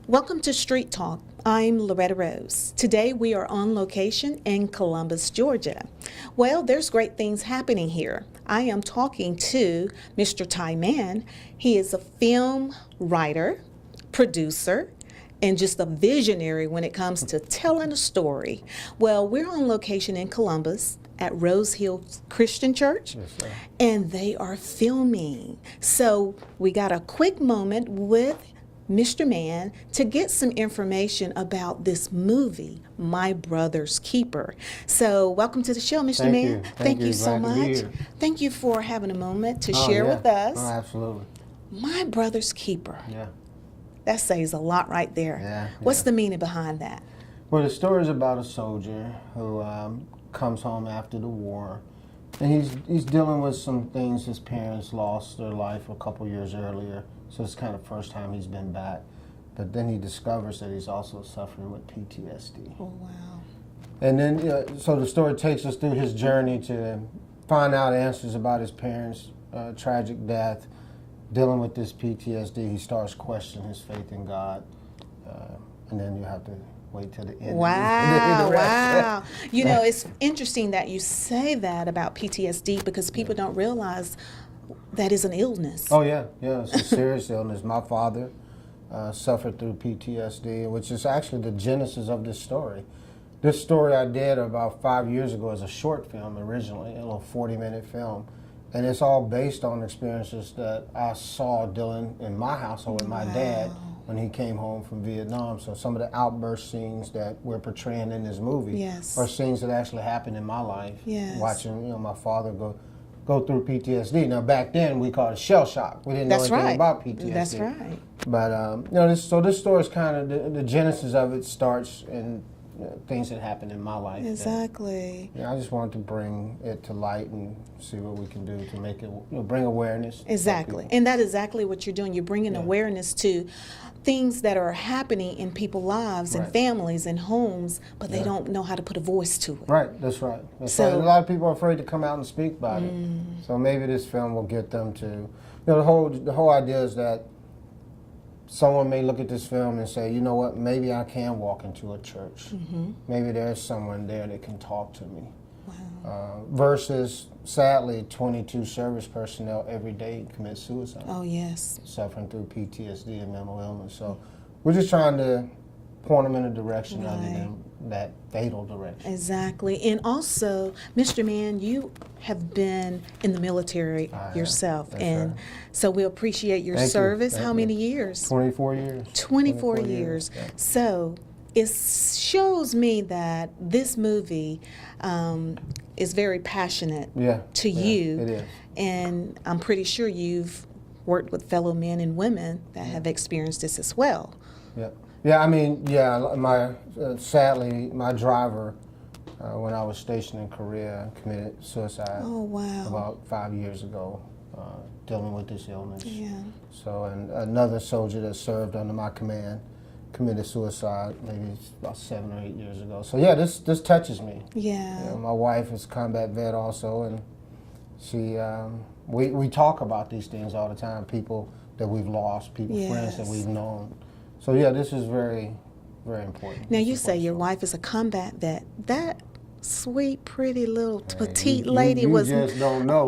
Welcome to Street Talk. I'm Loretta Rose. Today we are on location in Columbus, Georgia. Well, there's great things happening here. I am talking to Mr. Ty Mann. He is a film writer, producer, and just a visionary when it comes to telling a story. Well, we're on location in Columbus at Rose Hill Christian Church, Yes, sir. and they are filming. So we got a quick moment with Mr. Mann to get some information about this movie, My Brother's Keeper. So welcome to the show, Mr. Thank Mann. you. Thank you so Glad to be much. here. Thank you for having a moment to Oh, share yeah. with us. Oh, absolutely. My Brother's Keeper. Yeah. That says a lot right there. Yeah, What's yeah. the meaning behind that? Well, the story is about a soldier who comes home after the war, and he's dealing with some things. His parents lost their life a couple years earlier, so it's kind of the first time he's been back. But then he discovers that he's also suffering with PTSD. Oh, wow. And then, so the story takes us through his journey to find out answers about his parents' tragic death, dealing with this PTSD. He starts questioning his faith in God, and then you have to wait till the end. Wow, The rest. wow. You know, it's interesting that you say that about PTSD because people don't realize that is an illness. Oh, yeah, it's a serious illness. My father suffered through PTSD, which is actually the genesis of this story. This story I did about 5 years ago as a short film originally, a little 40-minute film. And it's all based on experiences that I saw dealing in my household with my dad when he came home from Vietnam. So some of the outburst scenes that we're portraying in this movie Yes. are scenes that actually happened in my life. Yes. Watching, my father go through PTSD. Now back then we called it shell shock. We didn't know That's anything right. about PTSD. That's right. But this story is kind of the genesis of it starts in things that happened in my life. Exactly. I just wanted to bring it to light and see what we can do to make it, bring awareness. Exactly. And that's exactly what you're doing. You're bringing awareness to things that are happening in people's lives and Right. families and homes, but they Yeah. don't know how to put a voice to it. Right, that's right. So- And a lot of people are afraid to come out and speak about it. So maybe this film will get them to, the whole idea is that someone may look at this film and say, you know what, maybe I can walk into a church. Maybe there's someone there that can talk to me. Versus, sadly, 22 service personnel every day commit suicide, Oh, yes. suffering through PTSD and mental illness. So we're just trying to point them in a direction other than that fatal direction. Exactly. And also, Mr. Mann, you have been in the military I have. yourself. That's And right. so we appreciate your Thank you. service. Thank How you. many years? 24 years. 24 years. Yeah. So it shows me that this movie is very passionate Yeah, to yeah, you. it is. And I'm pretty sure you've worked with fellow men and women that have experienced this as well. Sadly, my driver, when I was stationed in Korea, committed suicide Oh, wow. about 5 years ago, dealing with this illness. Yeah. So, and another soldier that served under my command committed suicide maybe about 7 or 8 years ago. So yeah, this touches me. Yeah. My wife is a combat vet also, and she, we talk about these things all the time, people that we've lost, friends that Yes. we've known. So yeah, this is very, very important. Now It's you say important your story. wife is a combat vet. That sweet, pretty little Man, petite you lady was. just don't know.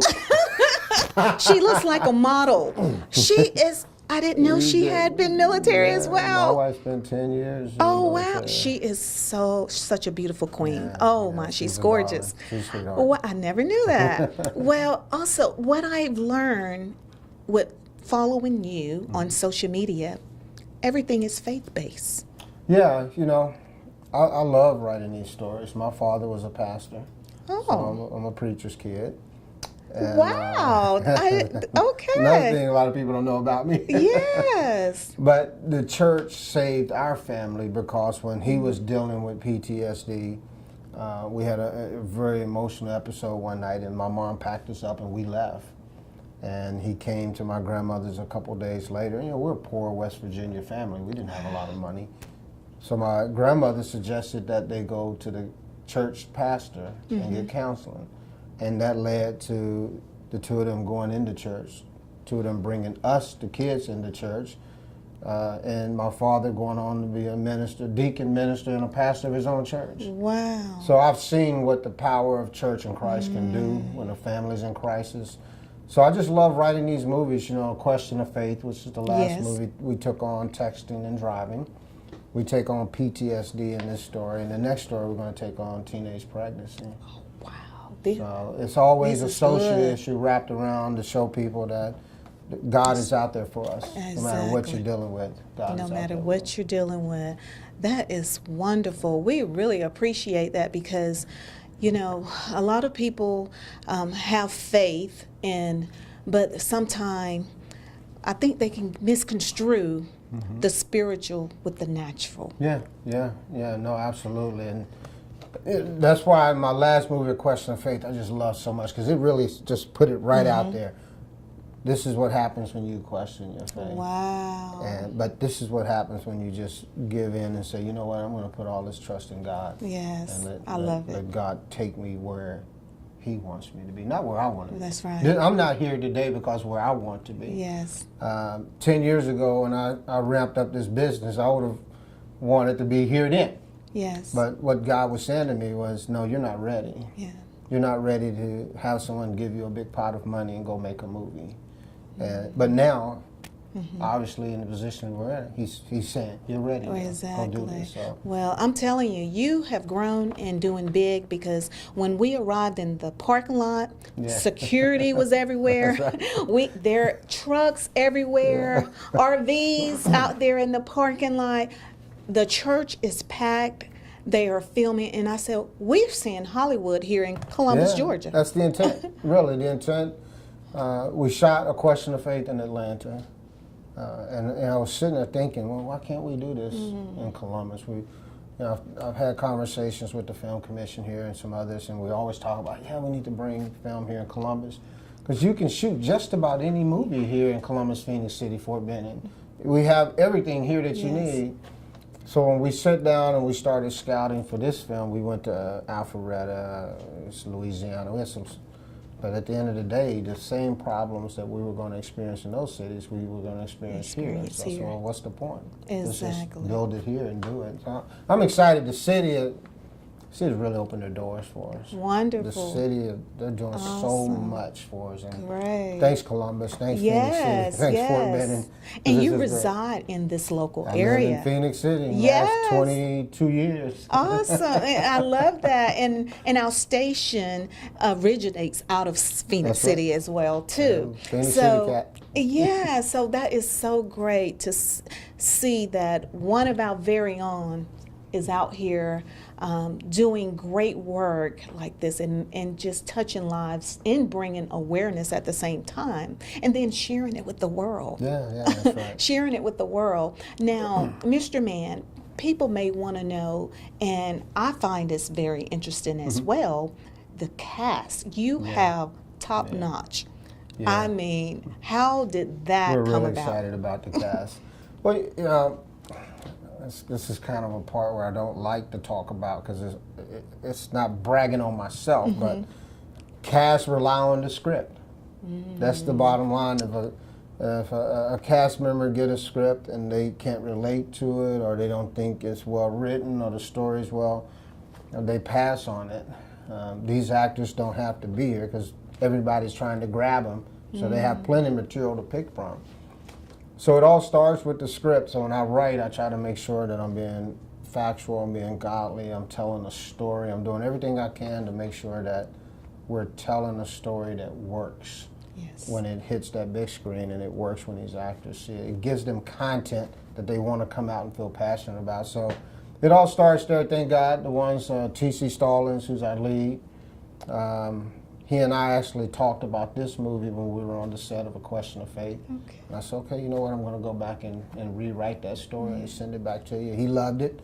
She looks like a model. She is. I didn't know she You had been just- military as yeah, well. My wife spent 10 years. in Oh the wow, military. she is such a beautiful queen. Yeah, Oh yeah, my, she's a gorgeous. darling. She's a sweetheart. Well, I never knew that. Well, also what I've learned with following you Mm-hmm. on social media, everything is faith-based. Yeah, I love writing these stories. My father was a pastor. Oh. So I'm a preacher's kid. And, Wow. Okay. Another thing a lot of people don't know about me. Yes. But the church saved our family because when he was dealing with PTSD, we had a very emotional episode one night, and my mom packed us up and we left. And he came to my grandmother's a couple days later. We're a poor West Virginia family. We didn't have a lot of money. So my grandmother suggested that they go to the church pastor and get counseling. And that led to the two of them going into church, two of them bringing us, the kids, into church. and my father going on to be a minister, deacon minister, and a pastor of his own church. Wow. So I've seen what the power of church and Christ can do when a family's in crisis. So I just love writing these movies, you know, Question of Faith, which is the last movie we took on, texting and driving. We take on PTSD in this story, and the next story we're going to take on teenage pregnancy. Oh, wow. So it's always a social good. issue wrapped around to show people that God is out there for us. No matter what you're dealing with, God is out there. No matter what you're dealing with. That is wonderful. We really appreciate that because, you know, a lot of people have faith but sometimes I think they can misconstrue the spiritual with the natural. Yeah, no, absolutely. And that's why my last movie, A Question of Faith, I just love so much because it really just put it right out there. This is what happens when you question your faith. Wow. But this is what happens when you just give in and say, you know what, I'm going to put all this trust in God. Yes, and I love it. Let God take me where He wants me to be, not where I want to be. That's right. I'm not here today because where I want to be. Yes. 10 years ago when I ramped up this business, I would have wanted to be here then. Yes. But what God was saying to me was, no, you're not ready. Yeah. You're not ready to have someone give you a big pot of money and go make a movie. But now, obviously in the position we're in, he's saying, you're ready. Exactly. Go do this. So. Well, I'm telling you, you have grown and doing big because when we arrived in the parking lot, security was everywhere. Right. There are trucks everywhere, RVs out there in the parking lot. The church is packed. They are filming, and I said, we're seeing Hollywood here in Columbus, Georgia. That's the intent. Really, the intent. We shot A Question of Faith in Atlanta, and I was sitting there thinking, well, why can't we do this in Columbus? I've had conversations with the Film Commission here and some others, and we always talk about, we need to bring film here in Columbus, because you can shoot just about any movie here in Columbus, Phoenix City, Fort Benning. We have everything here that you need. So when we sat down and we started scouting for this film, we went to Alpharetta, Louisiana. We had some. But at the end of the day, the same problems that we were going to experience in those cities, we were going to experience here. So well, what's the point? Exactly. Let's just build it here and do it. So I'm excited. The city's really opened their doors for us. Wonderful. The city, they're doing so much for us. And great. Thanks, Columbus. Thanks, Phoenix City. Thanks, Fort Benning. And you reside in this local area. I live in Phoenix City. Last 22 years. Awesome. I love that. And our station originates out of Phoenix City as well, too. Phoenix City cat. Yeah, so that is so great to see that one of our very own is out here doing great work like this and just touching lives and bringing awareness at the same time and then sharing it with the world. Yeah, that's right. Sharing it with the world. Now, Mr. Mann, people may want to know, and I find this very interesting as well, the cast. You have top notch. Yeah. I mean, how did that come about? We're really excited about the cast. Well, you know, this is kind of a part where I don't like to talk about because it's not bragging on myself, but cast rely on the script. That's the bottom line. If a cast member get a script and they can't relate to it, or they don't think it's well written, or the story's they pass on it. These actors don't have to be here because everybody's trying to grab them, so they have plenty of material to pick from. So it all starts with the script. So when I write, I try to make sure that I'm being factual, I'm being godly, I'm telling a story, I'm doing everything I can to make sure that we're telling a story that works when it hits that big screen, and it works when these actors see it. It gives them content that they want to come out and feel passionate about. So it all starts there, thank God. The ones, T.C. Stallings, who's our lead, he and I actually talked about this movie when we were on the set of A Question of Faith. Okay. And I said, okay, you know what, I'm going to go back and rewrite that story and send it back to you. He loved it.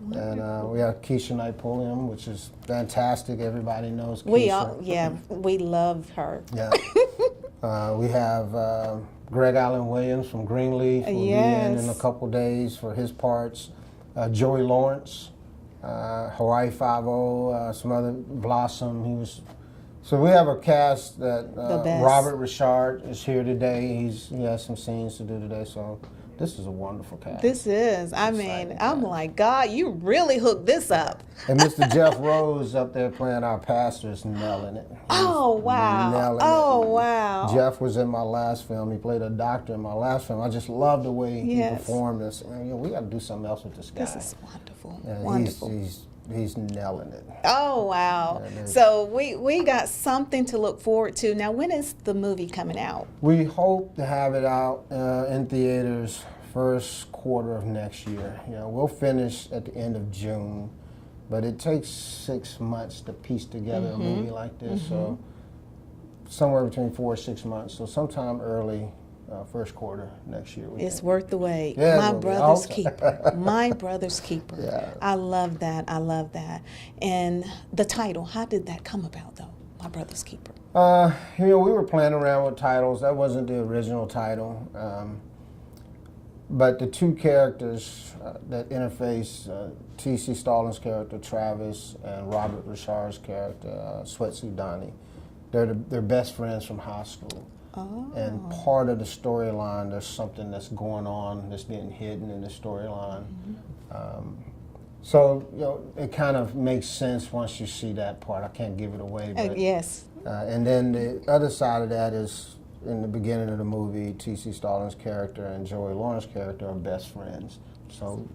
Wonderful. And we have Keisha Knight Pulliam, which is fantastic. Everybody knows Keisha. We love her. Yeah. We have Greg Allen Williams from Greenleaf. Will be in a couple days for his parts. Joey Lawrence, Hawaii Five-0, some other Blossom. So we have a cast that Robert Ri'chard is here today. He has some scenes to do today. So This is a wonderful cast. This is. I mean, I'm like, God, you really hooked this up. And Mr. Jeff Rose up there playing our pastor is nailing it. Oh, wow. Nailing Oh, it. wow. Jeff was in my last film. He played a doctor in my last film. I just love the way he performed this. Man, we got to do something else with this guy. This is wonderful. Yeah, Wonderful. He's nailing it. Oh, wow. So we got something to look forward to. Now, when is the movie coming out? We hope to have it out in theaters first quarter of next year. We'll finish at the end of June, but it takes 6 months to piece together a movie like this. So somewhere between 4 or 6 months. So sometime early first quarter next year. It's worth the wait. Yeah, My brother's keeper. My brother's keeper. Yeah. I love that. I love that. And the title, how did that come about, though? My brother's keeper. We were playing around with titles. That wasn't the original title. But the two characters that interface, T.C. Stalin's character, Travis, and Robert Ri'chard's character, Sweatsuit Donnie, they're best friends from high school. Oh. And part of the storyline, there's something that's going on that's being hidden in the storyline. So, it kind of makes sense once you see that part. I can't give it away. But, Yes. and then the other side of that is, in the beginning of the movie, T.C. Stalin's character and Joey Lawrence's character are best friends. So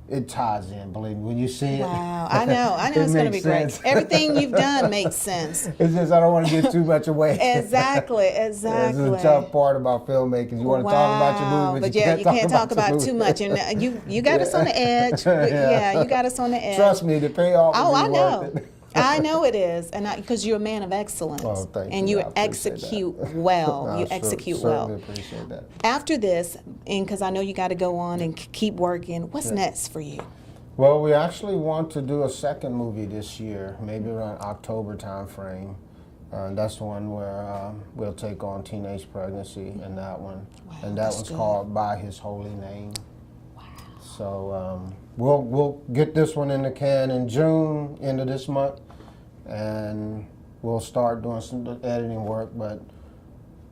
it ties in, believe me. When you see it, Wow. I know it's going to be sense. great. Everything you've done makes sense. It's just I don't want to give too much away. Exactly. That's the tough part about filmmaking. You want to talk about your movie, but you you can't talk the about movie. too much. And you got us on the edge. Yeah, you got us on the edge. Trust me, the payoff Oh, will I be know. worth it. I know it is, and because you're a man of excellence, thank and you. you I appreciate execute that. well. I You execute well. certainly appreciate that. After this, and because I know you got to go on and keep working, what's next for you? Well, we actually want to do a second movie this year, maybe around October time frame. That's the one where we'll take on teenage pregnancy in that one. Wow, And that that's one's good. called By His Holy Name. Wow. So we'll get this one in the can in June, end of this month, and we'll start doing some editing work, but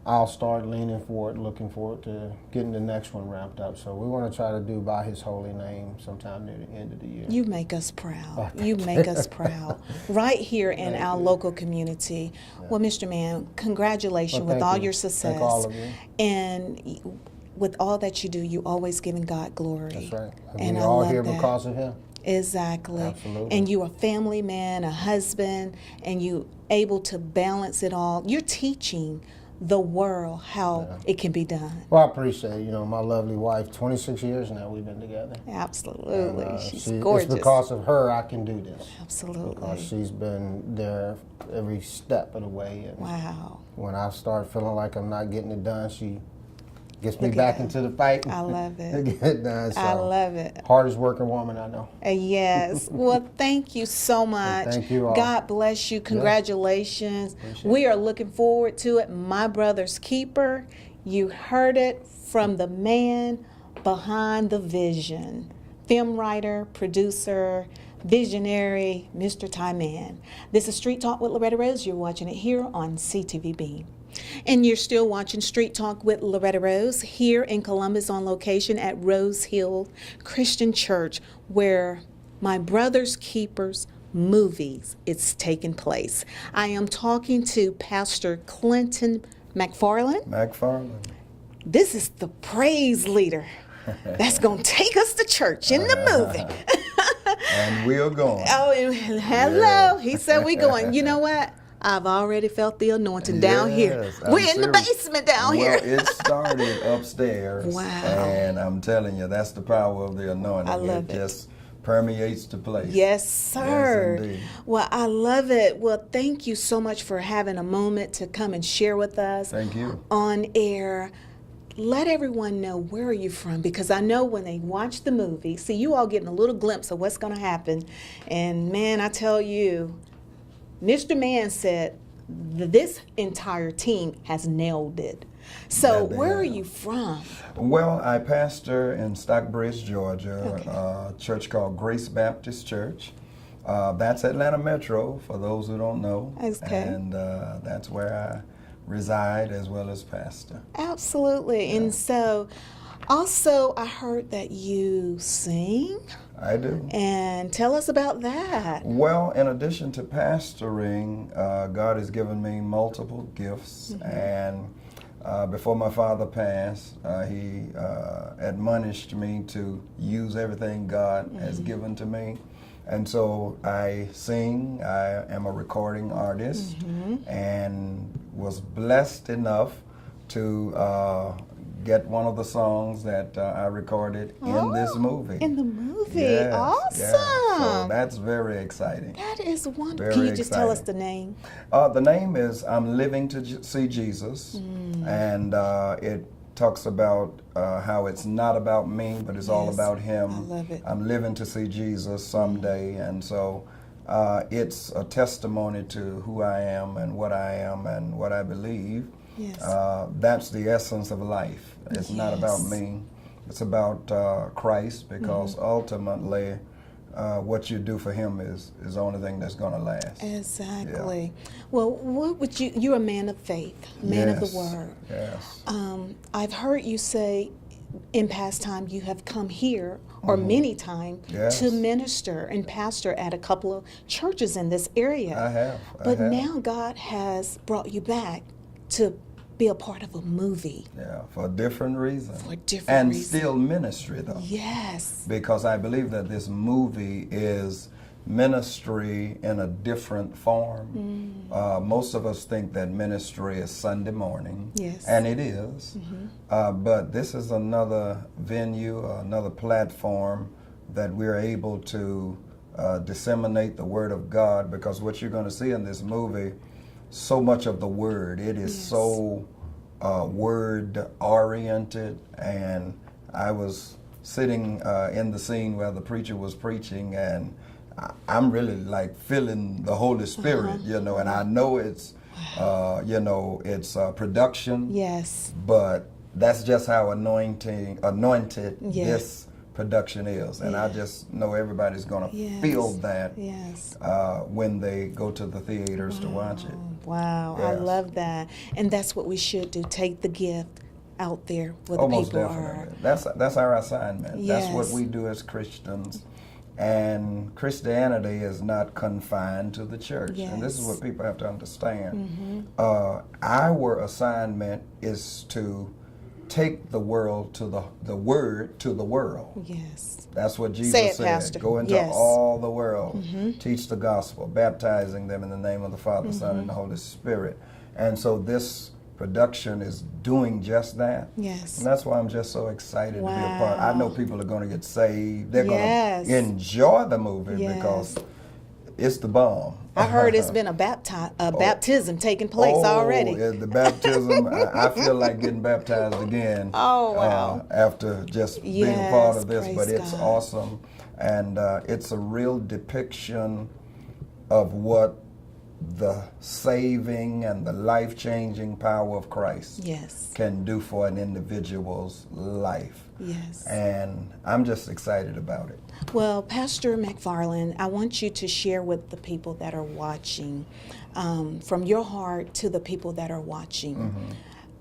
I'll start leaning forward, looking forward to getting the next one wrapped up. So we want to try to do By His Holy Name sometime near the end of the year. You make us proud. You make us proud. Right here in our local community. Yeah. Well, Mr. Mann, congratulations with all your success. Thank all of you. And with all that you do, you always giving God glory. That's right. And we're I all love here that. because of Him. Exactly. Absolutely. And you're a family man, a husband, and you able to balance it all. You're teaching the world how it can be done. Well, I appreciate it. My lovely wife, 26 years now we've been together. Absolutely. And, she's gorgeous. It's because of her I can do this. Absolutely. Because she's been there every step of the way. And wow. when I start feeling like I'm not getting it done, she gets me back into the fight. I love it. To get it done. So, I love it. Hardest working woman I know. Yes. Well, thank you so much. Thank you all. God bless you. Congratulations. Appreciate We are looking forward to it. My brother's keeper. You heard it from the man behind the vision. Film writer, producer, visionary, Mr. Ty Mann. This is Street Talk with Loretta Rose. You're watching it here on CTVB. And you're still watching Street Talk with Loretta Rose here in Columbus on location at Rose Hill Christian Church, where My Brother's Keeper's movies is taking place. I am talking to Pastor Clinton McFarland. This is the praise leader that's going to take us to church in the movie. And we're going. Oh, and hello. Yeah. He said we're going. You know what? I've already felt the anointing down here. We're in the basement down here. Well, it started upstairs. Wow. And I'm telling you, that's the power of the anointing. I love it. It just permeates the place. Yes, sir. Yes, indeed. Well, I love it. Well, thank you so much for having a moment to come and share with us. Thank you. On air. Let everyone know, where are you from? Because I know when they watch the movie, see, you all getting a little glimpse of what's going to happen. And man, I tell you, Mr. Mann said this entire team has nailed it. So where are you from? Well, I pastor in Stockbridge, Georgia, a church called Grace Baptist Church. That's Atlanta Metro, for those who don't know. Okay. And that's where I reside as well as pastor. Absolutely. Yeah. And so Also, I heard that you sing, I do. and tell us about that. Well, in addition to pastoring, God has given me multiple gifts. And before my father passed, he admonished me to use everything God has given to me. And so I sing, I am a recording artist, and was blessed enough to get one of the songs that I recorded in this movie. In the movie. Yes, Awesome. yes. So that's very exciting. That is wonderful. Very Can you just tell us exciting. the name? The name is I'm Living to See Jesus, and it talks about how it's not about me, but it's all Yes, about Him. I love it. I'm living to see Jesus someday, and so it's a testimony to who I am and what I believe. Yes. That's the essence of life. It's not about Yes. me. It's about Christ, because ultimately what you do for Him is the only thing that's going to last. Exactly. Well, what would you're a man of faith, man of the Yes, word. Yes. I've heard you say in past time you have come here, or many times, Yes. to minister and pastor at a couple of churches in this area. I have. But now God has brought you back to be a part of a movie. Yeah, for different reasons. For different and reasons. still ministry, though. Yes. Because I believe that this movie is ministry in a different form. Most of us think that ministry is Sunday morning. Yes. And it is. But this is another venue, another platform that we're able to disseminate the Word of God, because what you're going to see in this movie, so much of the Word, it is Yes. so Word oriented. And I was sitting in the scene where the preacher was preaching, and I'm really like feeling the Holy Spirit, you know, and I know it's, you know, it's production, Yes. but that's just how anointed Yes. this production is. And I just know everybody's going to Yes. feel that Yes. when they go to the theaters to watch it. Wow, I Yes. love that. And that's what we should do. Take the gift out there where the Almost people definitely. are. That's our assignment. That's what Yes. we do as Christians. And Christianity is not confined to the church. And this is Yes. what people have to understand. Our assignment is to take the world to the word to the world. Yes. That's what Jesus Say it, said. Pastor. Go into Yes. all the world, teach the gospel, baptizing them in the name of the Father, Son, and the Holy Spirit. And so this production is doing just that. Yes. And that's why I'm just so excited to be a part. I know people are going to get saved. They're Yes. going to enjoy the movie Yes. because it's the bomb. I heard it's been a baptism taking place already. Yeah, the baptism. I feel like getting baptized again. Oh, wow. After just being a part Yes, of this, but praise it's God. awesome, and it's a real depiction of what the saving and the life-changing power of Christ Yes. can do for an individual's life. Yes. And I'm just excited about it. Well, Pastor McFarland, I want you to share with the people that are watching, from your heart to the people that are watching,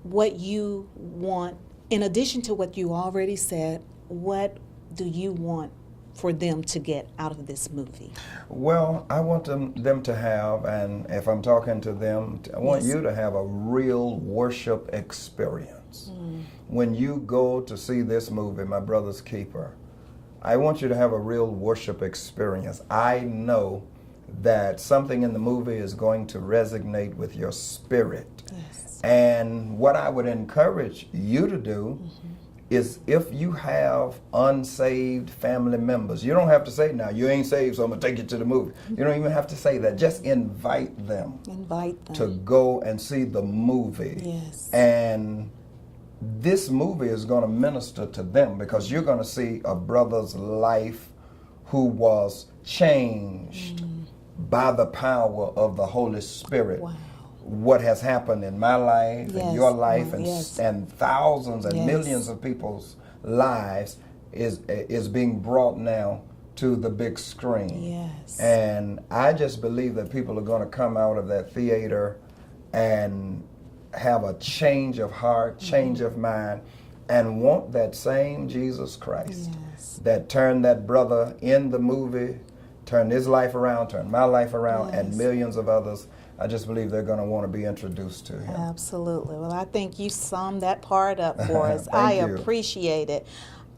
what you want, in addition to what you already said, what do you want for them to get out of this movie? Well, I want them to have, and if I'm talking to them, I want Yes. you to have a real worship experience. When you go to see this movie, My Brother's Keeper, I want you to have a real worship experience. I know that something in the movie is going to resonate with your spirit. Yes. And what I would encourage you to do is, if you have unsaved family members, you don't have to say, now you ain't saved, so I'm gonna take you to the movie. You don't even have to say that. Just invite them Invite them. to go and see the movie. Yes. And this movie is going to minister to them, because you're going to see a brother's life who was changed by the power of the Holy Spirit. Wow. What has happened in my life, Yes. in your life, Wow, and, yes. and thousands and Yes. millions of people's lives is being brought now to the big screen. Yes. And I just believe that people are going to come out of that theater and have a change of heart, change of mind, and want that same Jesus Christ Yes. that turned that brother in the movie, turned his life around, turned my life around, and Yes. millions of others. I just believe they're going to want to be introduced to him. Absolutely. Well, I think you summed that part up for us. Thank I you. appreciate it.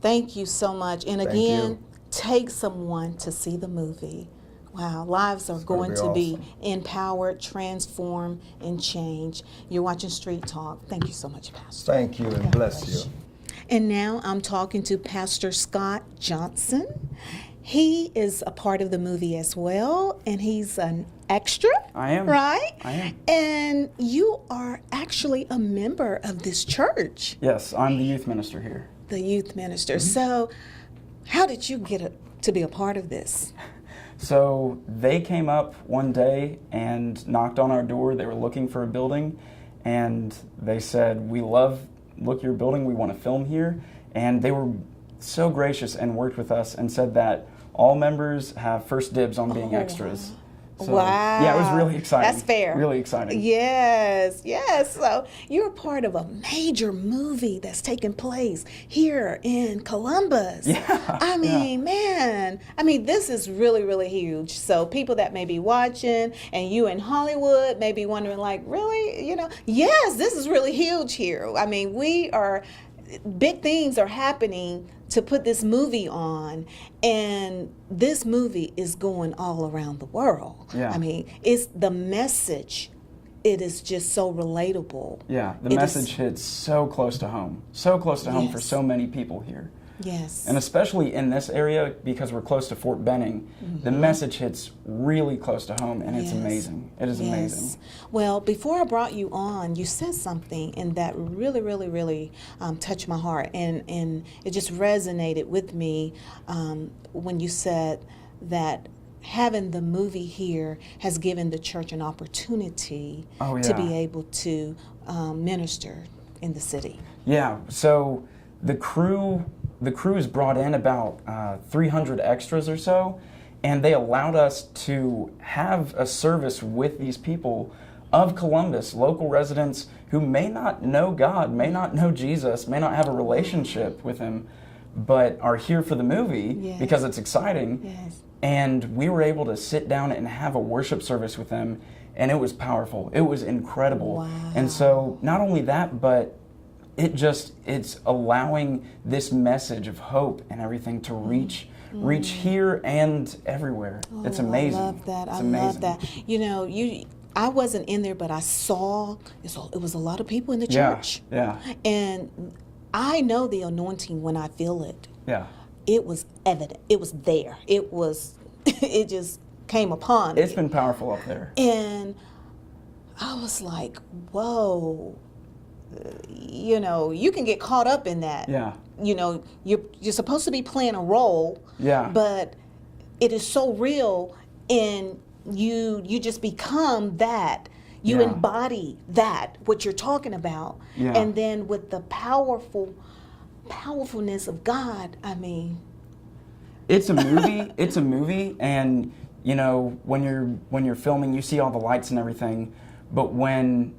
Thank you so much. And Thank again, you. take someone to see the movie. Wow, lives are gonna going be to be awesome. empowered, transformed, and changed. You're watching Street Talk. Thank you so much, Pastor. Thank you, and God bless bless you. And now I'm talking to Pastor Scott Johnson. He is a part of the movie as well, and he's an extra. I am. Right? I am. And you are actually a member of this church, Yes, I'm the youth minister here. the youth minister. So, how did you get to be a part of this? So they came up one day and knocked on our door. They were looking for a building, and they said, look your building, we want to film here. And they were so gracious and worked with us and said that all members have first dibs on being extras. So, Wow. Yeah, it was really exciting. That's fair. Really exciting. Yes, yes. So you're part of a major movie that's taking place here in Columbus. Yeah. I mean, man, this is really, really huge. So people that may be watching and you in Hollywood may be wondering, like, really? Yes, this is really huge here. Big things are happening to put this movie on, and this movie is going all around the world. Yeah. It's the message. It is just so relatable. Yeah, the It message is- hits so close to home. So close to home for Yes. so many people here. Yes. And especially in this area, because we're close to Fort Benning, the message hits really close to home, and it's Yes. amazing. It is Yes. amazing. Well, before I brought you on, you said something, and that really, really, really touched my heart, and it just resonated with me when you said that having the movie here has given the church an opportunity Oh, to yeah. be able to minister in the city. Yeah, so the crews brought in about 300 extras or so, and they allowed us to have a service with these people of Columbus, local residents who may not know God, may not know Jesus, may not have a relationship with him, but are here for the movie Yes. because it's exciting. Yes. And we were able to sit down and have a worship service with them, and it was powerful. It was incredible. Wow. And so not only that, but it's allowing this message of hope and everything to reach here and everywhere. It's amazing. I love that. It's I amazing. love that. I wasn't in there, but I saw it was a lot of people in the Yeah, church. yeah, And I know the anointing when I feel it. yeah. It was evident. It was there. It just came upon It's me. been powerful up there. And I was like, whoa. You can get caught up in that. Yeah. You're supposed to be playing a role. Yeah. But it is so real, and you just become that. You Yeah. embody that, what you're talking about. Yeah. And then with the powerfulness of God, It's a movie. It's a movie, and when you're filming, you see all the lights and everything. But when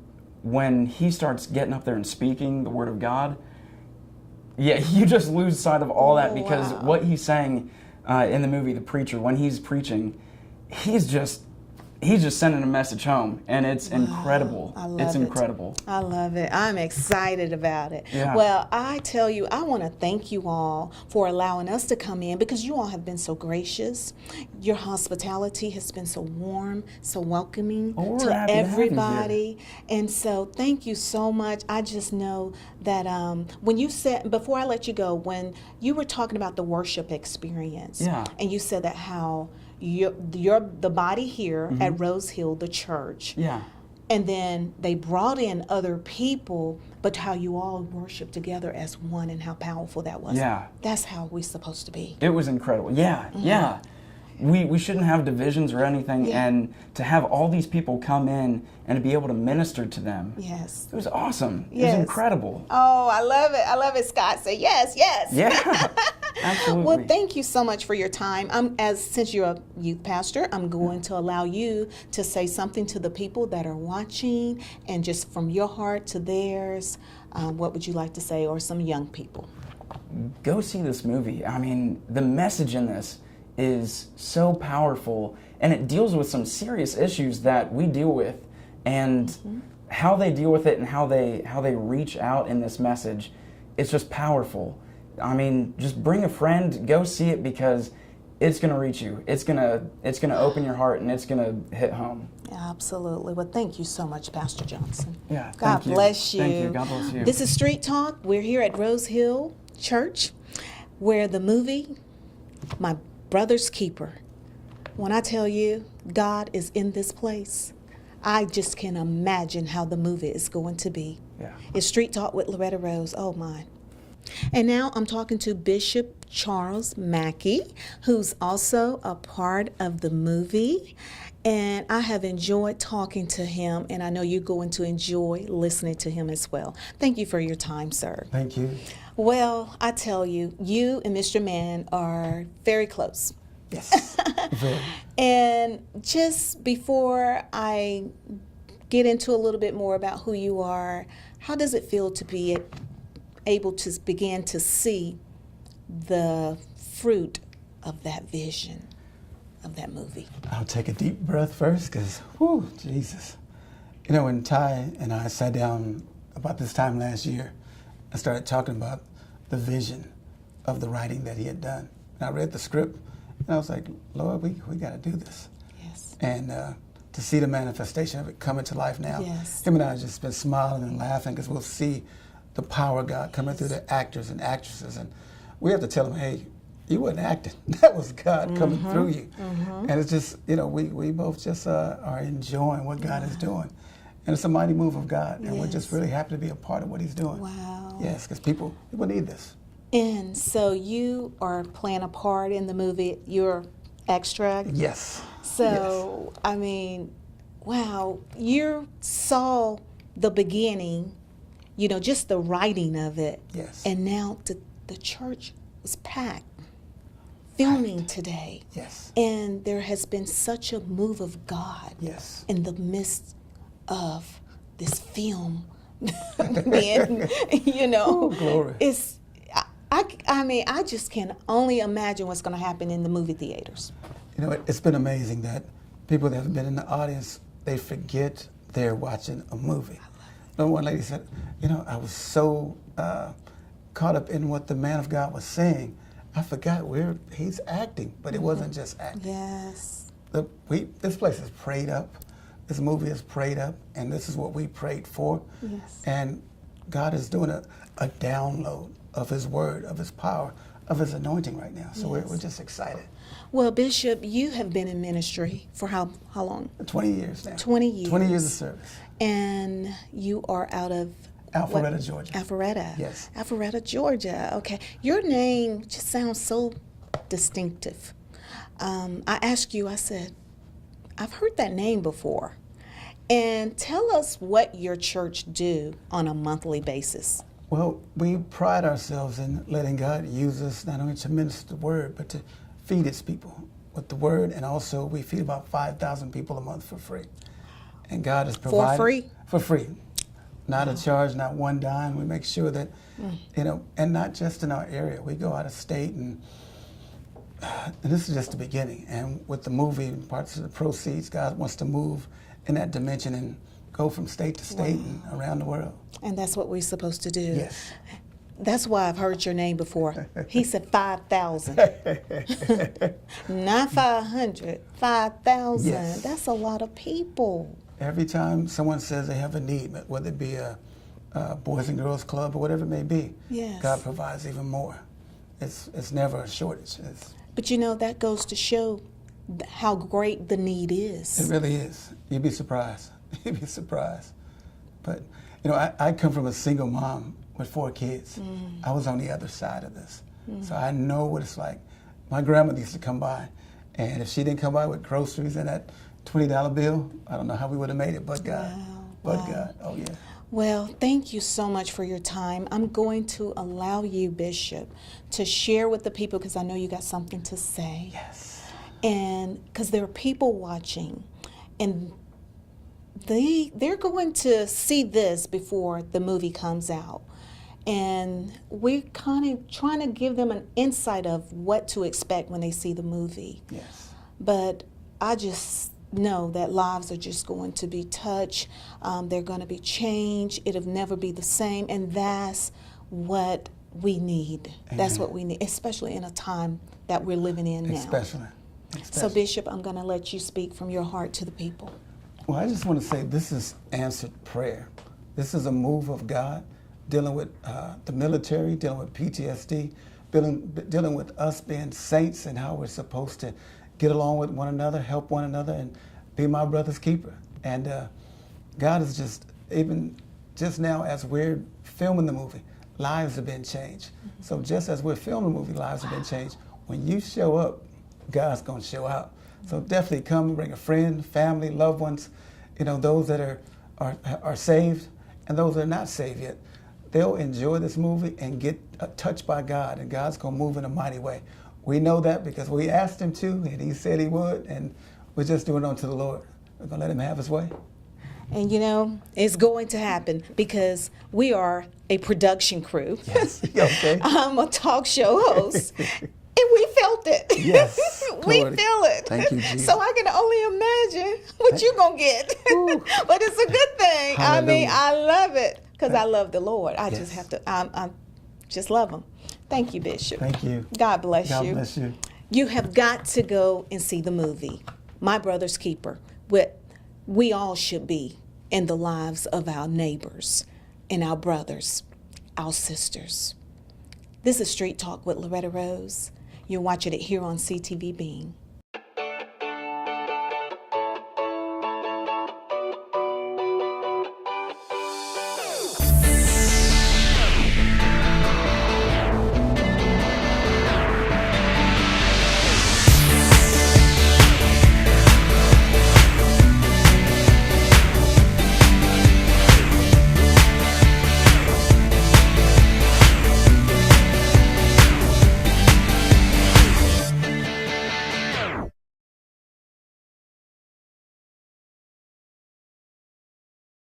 he starts getting up there and speaking the word of God, yeah, you just lose sight of all that, because Wow. what he's saying in the movie, the preacher, when he's preaching, he's just sending a message home, and it's incredible. I love It's it. incredible. I love it. I'm excited about it. Yeah. Well, I tell you, I want to thank you all for allowing us to come in, because you all have been so gracious. Your hospitality has been so warm, so welcoming Oh, we're to happy to have you here. everybody. And so thank you so much. I just know that when you said, before I let you go, when you were talking about the worship experience, Yeah. and you said that how the body here at Rose Hill, the church, Yeah. and then they brought in other people, but how you all worship together as one, and how powerful that was. Yeah. That's how we're supposed to be. It was incredible. Yeah, yeah. We shouldn't have divisions or anything, Yeah. and to have all these people come in and to be able to minister to them, Yes. it was awesome. It Yes. was incredible. Oh, I love it. I love it, Scott. Say yes, yes. Yeah. Absolutely. Well, thank you so much for your time. Since you're a youth pastor, I'm going to allow you to say something to the people that are watching, and just from your heart to theirs, what would you like to say, or some young people? Go see this movie. I mean, the message in this is so powerful, and it deals with some serious issues that we deal with, and how they deal with it and how they reach out in this message. It's just powerful. I mean, just bring a friend, go see it, because it's going to reach you. It's going to open your heart, and it's going to hit home. Absolutely. Well, thank you so much, Pastor Johnson. Yeah. God thank you. bless you. Thank you. God bless you. This is Street Talk. We're here at Rose Hill Church, where the movie, My Brother's Keeper. When I tell you God is in this place, I just can imagine how the movie is going to be. Yeah. It's Street Talk with Loretta Rose. Oh, my. And now I'm talking to Bishop Charles Mackey, who's also a part of the movie. And I have enjoyed talking to him, and I know you're going to enjoy listening to him as well. Thank you for your time, sir. Thank you. Well, I tell you, you and Mr. Mann are very close. Yes. Very. And just before I get into a little bit more about who you are, how does it feel to be able to begin to see the fruit of that vision of that movie? I'll take a deep breath first, because, whew, Jesus. You know, when Ty and I sat down about this time last year, I started talking about the vision of the writing that he had done. And I read the script, and I was like, Lord, we got to do this. Yes. And to see the manifestation of it coming to life now, Yes. him and I have just been smiling and laughing, because we'll see the power of God coming through the actors and actresses. And we have to tell them, hey, you wasn't acting. That was God coming through you. And it's just, you know, we both just are enjoying what God is doing. And it's a mighty move of God. And we're just Yes. really happy to be a part of what he's doing. Wow. Yes, because people need this. And so you are playing a part in the movie. You're extra. Yes. So, I mean, wow, you saw the beginning, you know, just the writing of it. Yes. And now the church was packed, filming today. Yes. And there has been such a move of God Yes. in the midst of this film being, you know. Ooh, glory. It's, I mean, I just can only imagine what's going to happen in the movie theaters. You know, it's been amazing that people that have been in the audience, they forget they're watching a movie. One lady said, you know, I was so caught up in what the man of God was saying, I forgot he's acting, but it wasn't just acting. Yes. This place is prayed up. This movie is prayed up, and this is what we prayed for. Yes. And God is doing a download of his word, of his power, of his anointing right now. So we're just excited. Well, Bishop, you have been in ministry for how long? 20 years now. 20 years. 20 years of service. And you are out of Alpharetta, Georgia. Alpharetta. Yes. Alpharetta, Georgia. Okay. Your name just sounds so distinctive. I asked you, I said, I've heard that name before. And tell us what your church do on a monthly basis. Well, we pride ourselves in letting God use us not only to minister the word, but to feed his people with the word. And also we feed about 5,000 people a month for free. And God has provided. For free? For free. Not a charge, not one dime. We make sure that, you know, and not just in our area. We go out of state, and this is just the beginning. And with the movie and parts of the proceeds, God wants to move in that dimension and go from state to state and around the world. And that's what we're supposed to do. Yes. That's why I've heard your name before. He said 5,000. Not 500, 5,000. Yes. That's a lot of people. Every time someone says they have a need, whether it be a Boys and Girls Club or whatever it may be, Yes. God provides even more. It's never a shortage. But you know, that goes to show how great the need is. It really is. You'd be surprised. You'd be surprised. But, you know, I come from a single mom with 4 kids. I was on the other side of this. So I know what it's like. My grandmother used to come by, and if she didn't come by with groceries and that $20 bill, I don't know how we would have made it, but God. Wow. But Wow. God. Oh, yeah. Well, thank you so much for your time. I'm going to allow you, Bishop, to share with the people because I know you got something to say. Yes. And because there are people watching, and they're going to see this before the movie comes out. And we're kind of trying to give them an insight of what to expect when they see the movie. Yes. But I just know that lives are just going to be touched. They're going to be changed. It'll never be the same. And that's what we need. Amen. That's what we need, especially in a time that we're living in now. Especially. So, Bishop, I'm going to let you speak from your heart to the people. Well, I just want to say this is answered prayer. This is a move of God dealing with the military, dealing with PTSD, dealing with us being saints and how we're supposed to get along with one another, help one another, and be my brother's keeper. And God is just, even just now as we're filming the movie, lives have been changed. Mm-hmm. So just as we're filming the movie, lives have been changed. When you show up, God's going to show out. So definitely come and bring a friend, family, loved ones, those that are saved and those that are not saved yet. They'll enjoy this movie and get touched by God, and God's going to move in a mighty way. We know that because we asked him to, and he said he would, and we're just doing it unto the Lord. We're going to let him have his way. And it's going to happen because we are a production crew. Yes. Okay. I'm a talk show host. And we felt it. Yes. We Lord. feel it. Thank you, Jesus. So I can only imagine what you're going to get. But it's a good thing. Hallelujah. I mean, I love it because I love the Lord. I Yes. just have to, I just love him. Thank you, Bishop. Thank you. God bless God you. bless you. You have got to go and see the movie, My Brother's Keeper. We all should be in the lives of our neighbors and our brothers, our sisters. This is Street Talk with Loretta Rose. You're watching it here on CTV Bean.